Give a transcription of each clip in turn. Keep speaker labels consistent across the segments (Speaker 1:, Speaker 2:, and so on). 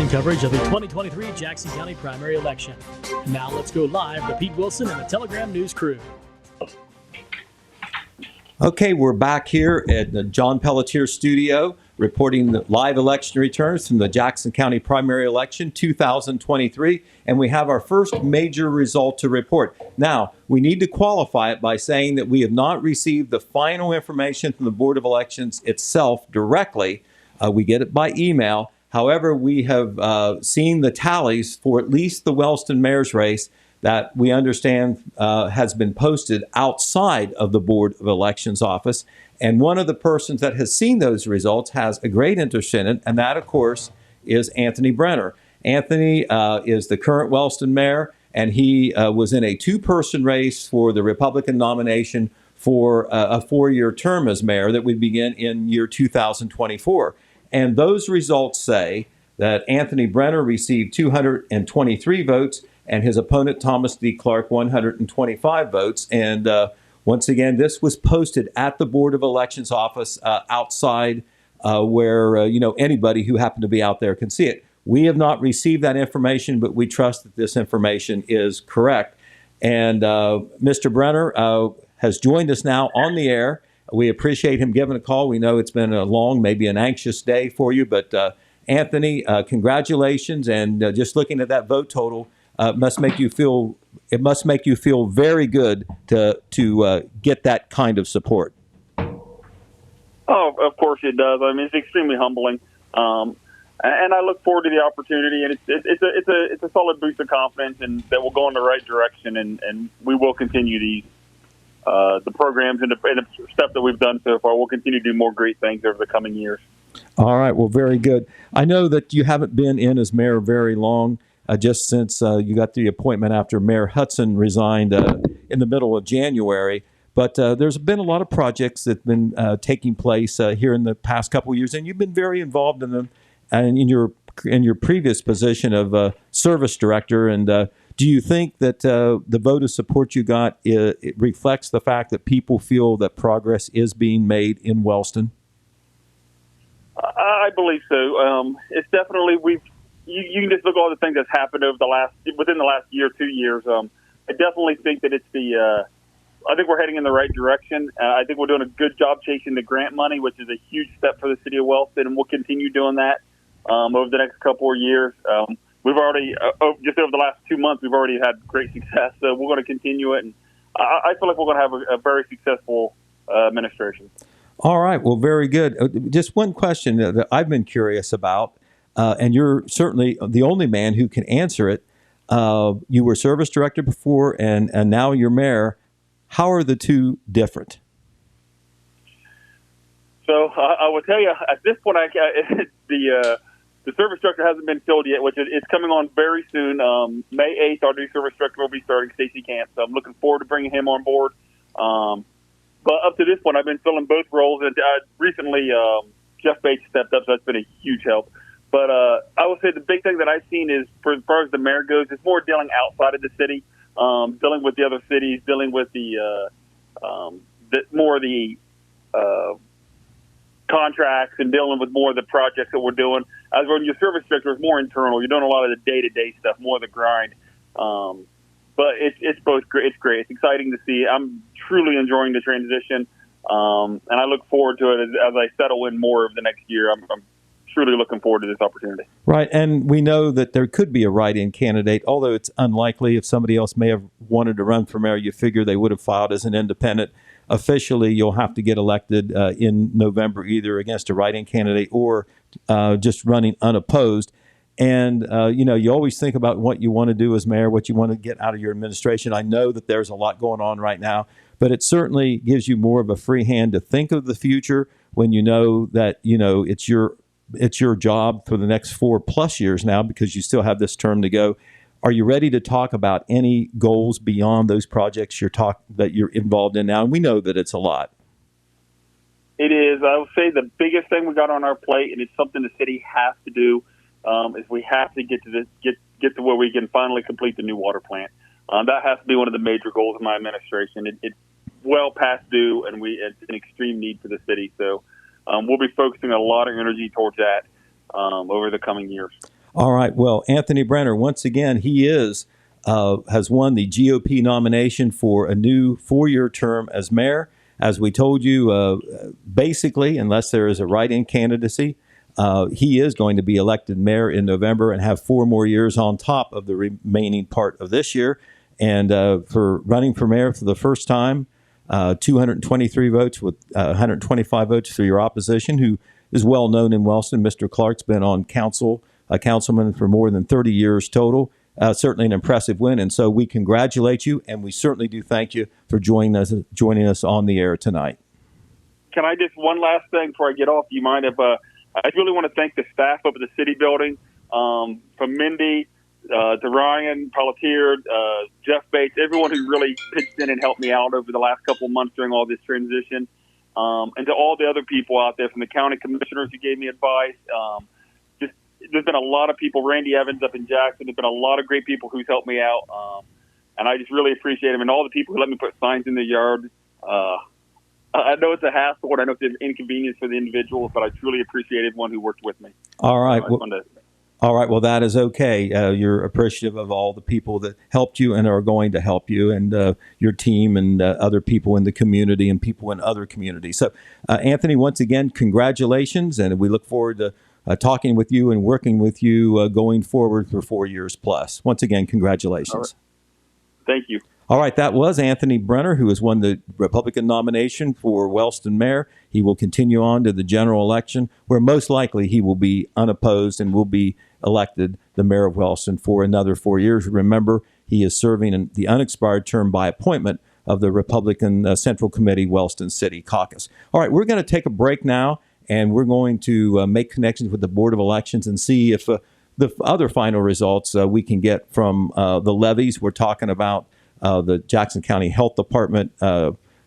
Speaker 1: morning coverage of the 2023 Jackson County primary election. Now let's go live to Pete Wilson and the Telegram News crew.
Speaker 2: Okay, we're back here at the John Pelletier studio reporting the live election returns from the Jackson County primary election 2023, and we have our first major result to report. Now, we need to qualify it by saying that we have not received the final information from the Board of Elections itself directly. We get it by email. However, we have seen the tallies for at least the Wellston mayor's race that we understand has been posted outside of the Board of Elections office. And one of the persons that has seen those results has a great interest in it, and that, of course, is Anthony Brenner. Anthony is the current Wellston mayor, and he was in a two-person race for the Republican nomination for a four-year term as mayor that would begin in year 2024. And those results say that Anthony Brenner received 223 votes, and his opponent, Thomas D. Clark, 125 votes. And once again, this was posted at the Board of Elections office outside where, anybody who happened to be out there can see it. We have not received that information, but we trust that this information is correct. And Mr. Brenner has joined us now on the air. We appreciate him giving a call. We know it's been a long, maybe an anxious day for you, but Anthony, congratulations. And just looking at that vote total, it must make you feel very good to get that kind of support.
Speaker 3: Oh, of course it does. I mean, it's extremely humbling, and I look forward to the opportunity. And it's a solid boost of confidence, and that we'll go in the right direction, and we will continue these the programs and the stuff that we've done so far. We'll continue to do more great things over the coming years.
Speaker 2: All right. Well, very good. I know that you haven't been in as mayor very long. Just since you got the appointment after Mayor Hudson resigned in the middle of January. But there's been a lot of projects that have been taking place here in the past couple of years, and you've been very involved in them and in your previous position of service director. And do you think that the vote of support you got it reflects the fact that people feel that progress is being made in Wellston?
Speaker 3: I believe so. It's definitely You can just look at all the things that's happened within the last year, 2 years. I definitely think that I think we're heading in the right direction. I think we're doing a good job chasing the grant money, which is a huge step for the city of Wellston, and we'll continue doing that over the next couple of years. We've already, just over the last 2 months, we've already had great success, so we're going to continue it. And I feel like we're going to have a very successful administration. All
Speaker 2: right. Well, very good. Just one question that I've been curious about. And you're certainly the only man who can answer it. You were service director before, and now you're mayor. How are the two different? So
Speaker 3: I will tell you, at this point, the service director hasn't been filled yet, which it's coming on very soon. May 8th, our new service director will be starting, Stacey Camp. So I'm looking forward to bringing him on board. But up to this point, I've been filling both roles. And recently, Jeff Bates stepped up, so that's been a huge help. But I would say the big thing that I've seen is, for as far as the mayor goes, it's more dealing outside of the city, dealing with the other cities, dealing with the contracts, and dealing with more of the projects that we're doing. As when your service director is more internal, you're doing a lot of the day-to-day stuff, more of the grind. But it's both great. It's great. It's exciting to see. I'm truly enjoying the transition, and I look forward to it as I settle in more of the next year. I'm truly looking forward to this opportunity.
Speaker 2: Right, and we know that there could be a write-in candidate, although it's unlikely. If somebody else may have wanted to run for mayor, you figure they would have filed as an independent. Officially, you'll have to get elected in November, either against a write-in candidate or just running unopposed. And, you always think about what you want to do as mayor, what you want to get out of your administration. I know that there's a lot going on right now, but it certainly gives you more of a free hand to think of the future when you know that, it's your job for the next 4+ years now, because you still have this term to go. Are you ready to talk about any goals beyond those projects that you're involved in now? And we know that it's a lot.
Speaker 3: It is. I would say the biggest thing we got on our plate, and it's something the city has to do, is we have to get to where we can finally complete the new water plant. That has to be one of the major goals of my administration. It's well past due, and it's an extreme need for the city. So we'll be focusing a lot of energy towards that over the coming years.
Speaker 2: All right. Well, Anthony Brenner, once again, he has won the GOP nomination for a new 4-year term as mayor. As we told you, basically, unless there is a write-in candidacy, he is going to be elected mayor in November and have 4 more years on top of the remaining part of this year. And for running for mayor for the first time, 223 votes with 125 votes for your opposition, who is well known in Wellston. Mr. Clark's been on council, a councilman for more than 30 years total. Certainly an impressive win. And so we congratulate you, and we certainly do thank you for joining us on the air tonight.
Speaker 3: Can I just, one last thing before I get off, do you mind if I really want to thank the staff up at the city building, from Mindy to Ryan Pelletier, Jeff Bates, everyone who really pitched in and helped me out over the last couple of months during all this transition, and to all the other people out there from the county commissioners who gave me advice. There's been a lot of people, Randy Evans up in Jackson, there's been a lot of great people who's helped me out, and I just really appreciate them, and all the people who let me put signs in the yard. I know it's a hassle, and I know it's an inconvenience for the individuals, but I truly appreciate everyone who worked with me.
Speaker 2: All right. All right. Well, that is okay. You're appreciative of all the people that helped you and are going to help you, and your team and other people in the community and people in other communities. So, Anthony, once again, congratulations, and we look forward to talking with you and working with you going forward for 4 years plus. Once again, congratulations.
Speaker 3: All right. Thank you.
Speaker 2: All right, that was Anthony Brenner, who has won the Republican nomination for Wellston mayor. He will continue on to the general election, where most likely he will be unopposed and will be elected the mayor of Wellston for another 4 years. Remember, he is serving in the unexpired term by appointment of the Republican Central Committee Wellston City Caucus. All right, we're going to take a break now, and we're going to make connections with the Board of Elections and see if the other final results we can get from the levies. We're talking about the Jackson County Health Department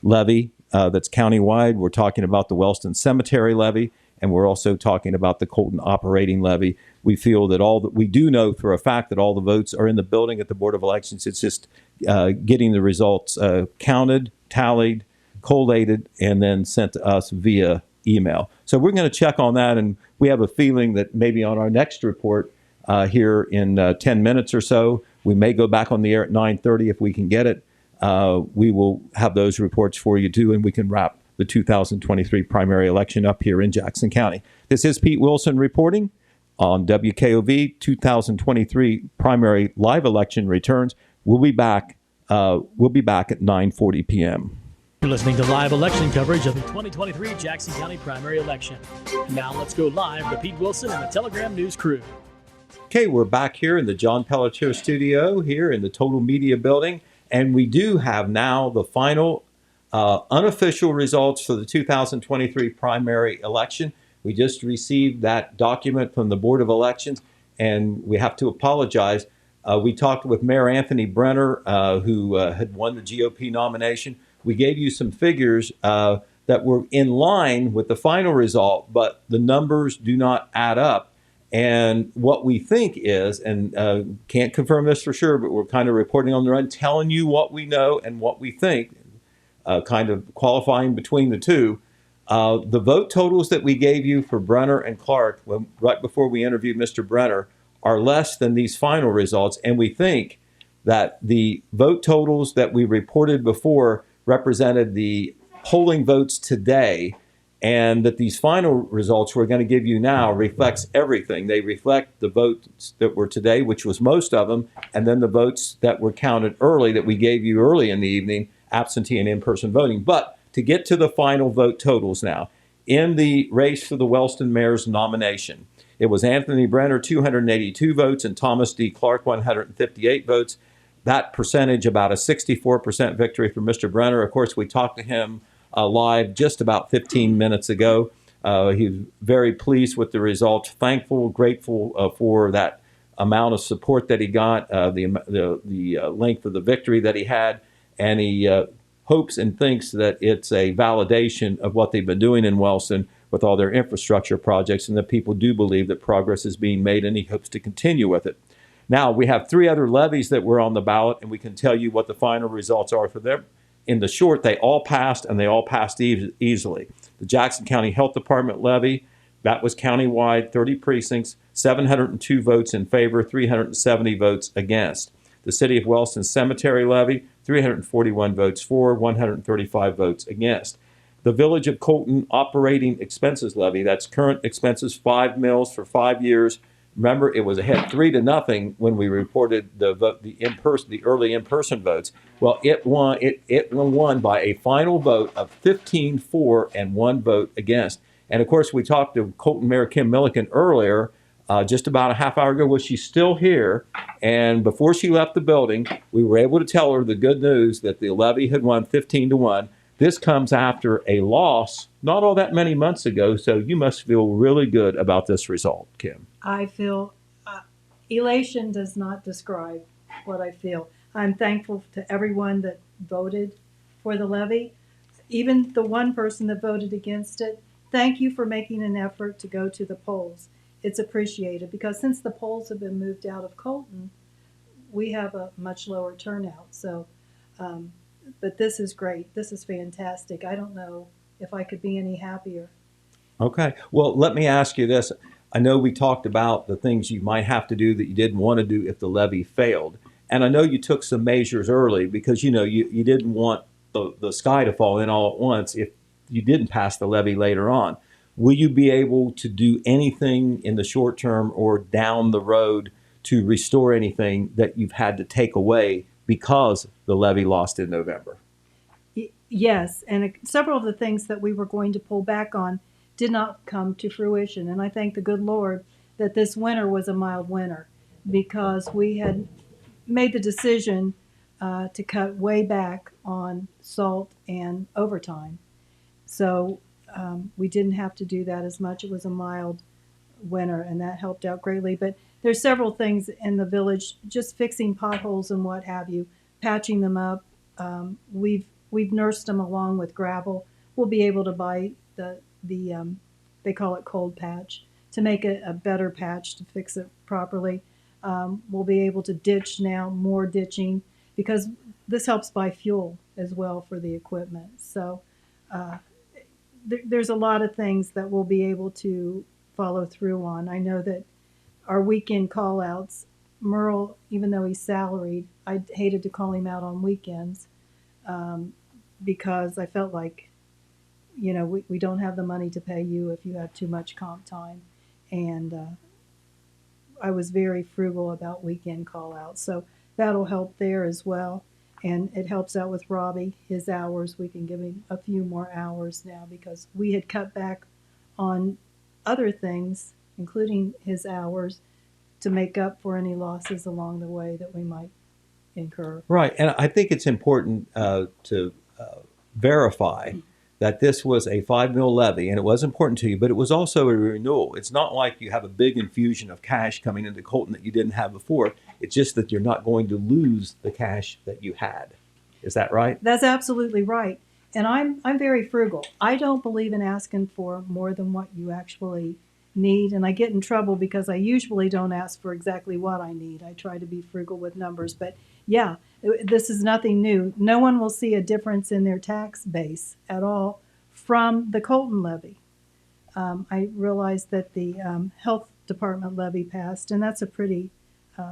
Speaker 2: levy that's countywide. We're talking about the Wellston Cemetery levy, and we're also talking about the Coalton operating levy. We feel that we do know for a fact that all the votes are in the building at the Board of Elections. It's just getting the results counted, tallied, collated, and then sent to us via email. So we're going to check on that, and we have a feeling that maybe on our next report here in 10 minutes or so, we may go back on the air at 9:30 if we can get it. We will have those reports for you too, and we can wrap the 2023 primary election up here in Jackson County. This is Pete Wilson reporting on WKOV 2023 primary live election returns. We'll be back at 9:40 p.m.
Speaker 1: You're listening to live election coverage of the 2023 Jackson County primary election. Now let's go live to Pete Wilson and the Telegram News crew.
Speaker 2: Okay, we're back here in the John Pelletier studio here in the Total Media building, and we do have now the final unofficial results for the 2023 primary election. We just received that document from the Board of Elections, and we have to apologize. We talked with Mayor Anthony Brenner, who had won the GOP nomination. We gave you some figures that were in line with the final result, but the numbers do not add up. And what we think is, and can't confirm this for sure, but we're kind of reporting on the run, telling you what we know and what we think, kind of qualifying between the two. The vote totals that we gave you for Brenner and Clark right before we interviewed Mr. Brenner are less than these final results. And we think that the vote totals that we reported before represented the polling votes today, and that these final results we're going to give you now reflects everything. They reflect the votes that were today, which was most of them, and then the votes that were counted early that we gave you early in the evening, absentee and in-person voting. But to get to the final vote totals now, in the race for the Wellston mayor's nomination, it was Anthony Brenner, 282 votes, and Thomas D. Clark, 158 votes. That percentage, about a 64% victory for Mr. Brenner. Of course, we talked to him live just about 15 minutes ago. He was very pleased with the results, thankful, grateful for that amount of support that he got, the length of the victory that he had, and he hopes and thinks that it's a validation of what they've been doing in Wellston with all their infrastructure projects, and that people do believe that progress is being made, and he hopes to continue with it. Now, we have 3 other levies that were on the ballot, and we can tell you what the final results are for them. In the short, they all passed, and they all passed easily. The Jackson County Health Department levy, that was countywide, 30 precincts, 702 votes in favor, 370 votes against. The City of Wellston Cemetery Levy, 341 votes for, 135 votes against. The Village of Coalton Operating Expenses Levy, that's current expenses, 5 mills for 5 years. Remember, it was ahead 3-0 when we reported the early in-person votes. Well, it won by a final vote of 15 for and 1 vote against. And of course, we talked to Coalton Mayor Kim Milliken earlier, just about a half hour ago. Well, she's still here. And before she left the building, we were able to tell her the good news that the levy had won 15-1. This comes after a loss not all that many months ago, so you must feel really good about this result, Kim.
Speaker 4: I feel elation does not describe what I feel. I'm thankful to everyone that voted for the levy, even the one person that voted against it. Thank you for making an effort to go to the polls. It's appreciated because since the polls have been moved out of Coalton, we have a much lower turnout. So, but this is great. This is fantastic. I don't know if I could be any happier.
Speaker 2: Okay. Well, let me ask you this. I know we talked about the things you might have to do that you didn't want to do if the levy failed. And I know you took some measures early because, you didn't want the sky to fall in all at once if you didn't pass the levy later on. Will you be able to do anything in the short term or down the road to restore anything that you've had to take away because the levy lost in November?
Speaker 4: Yes, and several of the things that we were going to pull back on did not come to fruition. And I thank the good Lord that this winter was a mild winter because we had made the decision to cut way back on salt and overtime. So we didn't have to do that as much. It was a mild winter, and that helped out greatly. But there's several things in the village, just fixing potholes and what have you, patching them up. We've nursed them along with gravel. We'll be able to buy the they call it cold patch, to make it a better patch to fix it properly. We'll be able to ditch now, more ditching, because this helps buy fuel as well for the equipment. So there's a lot of things that we'll be able to follow through on. I know that our weekend call-outs, Merle, even though he's salaried, I hated to call him out on weekends because I felt like, we don't have the money to pay you if you have too much comp time. And I was very frugal about weekend call-outs. So that'll help there as well. And it helps out with Robbie, his hours. We can give him a few more hours now because we had cut back on other things, including his hours, to make up for any losses along the way that we might incur.
Speaker 2: Right. And I think it's important to verify that this was a 5 mil levy, and it was important to you, but it was also a renewal. It's not like you have a big infusion of cash coming into Coalton that you didn't have before. It's just that you're not going to lose the cash that you had. Is that right?
Speaker 4: That's absolutely right. And I'm very frugal. I don't believe in asking for more than what you actually need, and I get in trouble because I usually don't ask for exactly what I need. I try to be frugal with numbers, but yeah, this is nothing new. No one will see a difference in their tax base at all from the Coalton levy. I realized that the health department levy passed, and that's a pretty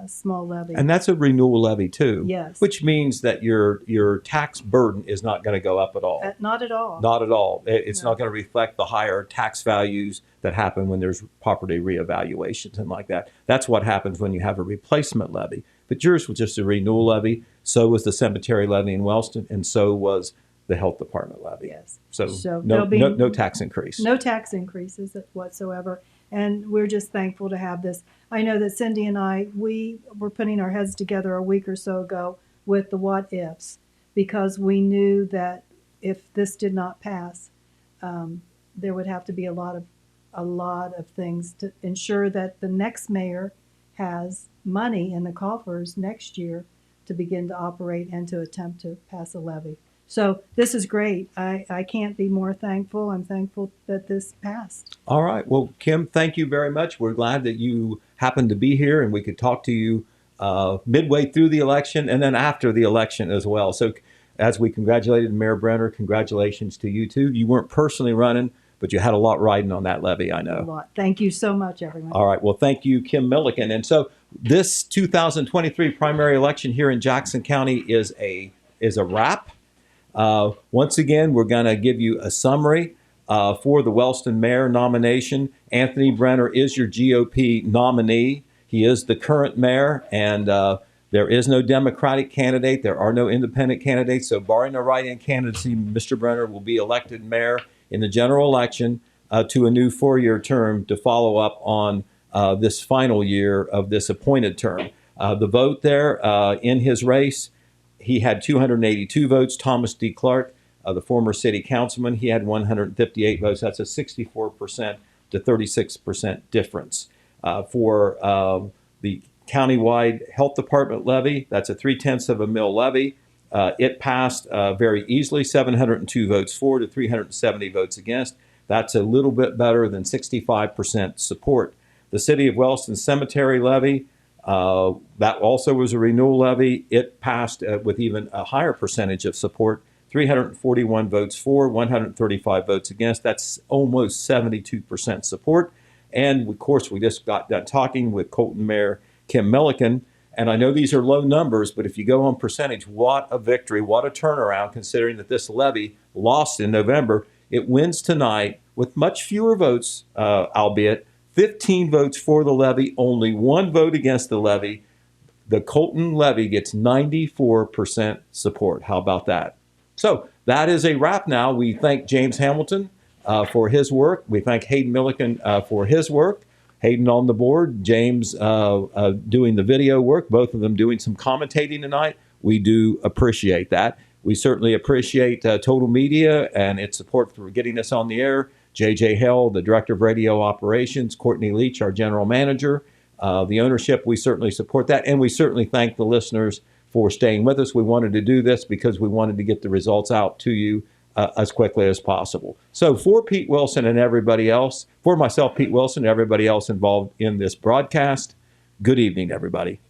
Speaker 4: small levy.
Speaker 2: And that's a renewal levy too.
Speaker 4: Yes.
Speaker 2: Which means that your tax burden is not going to go up at all.
Speaker 4: Not at all.
Speaker 2: Not at all. It's
Speaker 4: No.
Speaker 2: not going to reflect the higher tax values that happen when there's property reevaluations and like that. That's what happens when you have a replacement levy. But yours was just a renewal levy. So was the cemetery levy in Wellston, and so was the health department levy.
Speaker 4: Yes.
Speaker 2: So
Speaker 4: So
Speaker 2: no
Speaker 4: there'll be
Speaker 2: no tax increase.
Speaker 4: No tax increases whatsoever. And we're just thankful to have this. I know that Cindy and I, we were putting our heads together a week or so ago with the what ifs, because we knew that if this did not pass, there would have to be a lot of things to ensure that the next mayor has money in the coffers next year to begin to operate and to attempt to pass a levy. So this is great. I can't be more thankful. I'm thankful that this passed.
Speaker 2: All right. Well, Kim, thank you very much. We're glad that you happened to be here and we could talk to you midway through the election and then after the election as well. So as we congratulated Mayor Brenner, congratulations to you too. You weren't personally running, but you had a lot riding on that levy, I
Speaker 4: A
Speaker 2: know.
Speaker 4: lot. Thank you so much, everyone.
Speaker 2: All right. Well, thank you, Kim Milliken. And so this 2023 primary election here in Jackson County is a wrap. Once again, we're going to give you a summary for the Wellston mayor nomination. Anthony Brenner is your GOP nominee. He is the current mayor, and there is no Democratic candidate. There are no independent candidates. So barring a write-in candidacy, Mr. Brenner will be elected mayor in the general election to a new 4-year term to follow up on this final year of this appointed term. The vote there in his race, he had 282 votes. Thomas D. Clark, the former city councilman, he had 158 votes. That's a 64% to 36% difference. For the countywide health department levy, that's a 0.3 of a mil levy. It passed very easily, 702 votes for to 370 votes against. That's a little bit better than 65% support. The city of Wellston cemetery levy, that also was a renewal levy. It passed with even a higher percentage of support, 341 votes for, 135 votes against. That's almost 72% support. And of course, we just got done talking with Coalton Mayor Kim Milliken. And I know these are low numbers, but if you go on percentage, what a victory, what a turnaround, considering that this levy lost in November. It wins tonight with much fewer votes, albeit 15 votes for the levy, only 1 vote against the levy. The Coalton levy gets 94% support. How about that? So that is a wrap now. We thank James Hamilton for his work. We thank Hayden Milliken for his work. Hayden on the board, James doing the video work, both of them doing some commentating tonight. We do appreciate that. We certainly appreciate Total Media and its support for getting us on the air. J.J. Hell, the Director of Radio Operations, Courtney Leach, our General Manager. The ownership, we certainly support that. And we certainly thank the listeners for staying with us. We wanted to do this because we wanted to get the results out to you as quickly as possible. So for Pete Wilson and everybody else, for myself, Pete Wilson, and everybody else involved in this broadcast, good evening, everybody.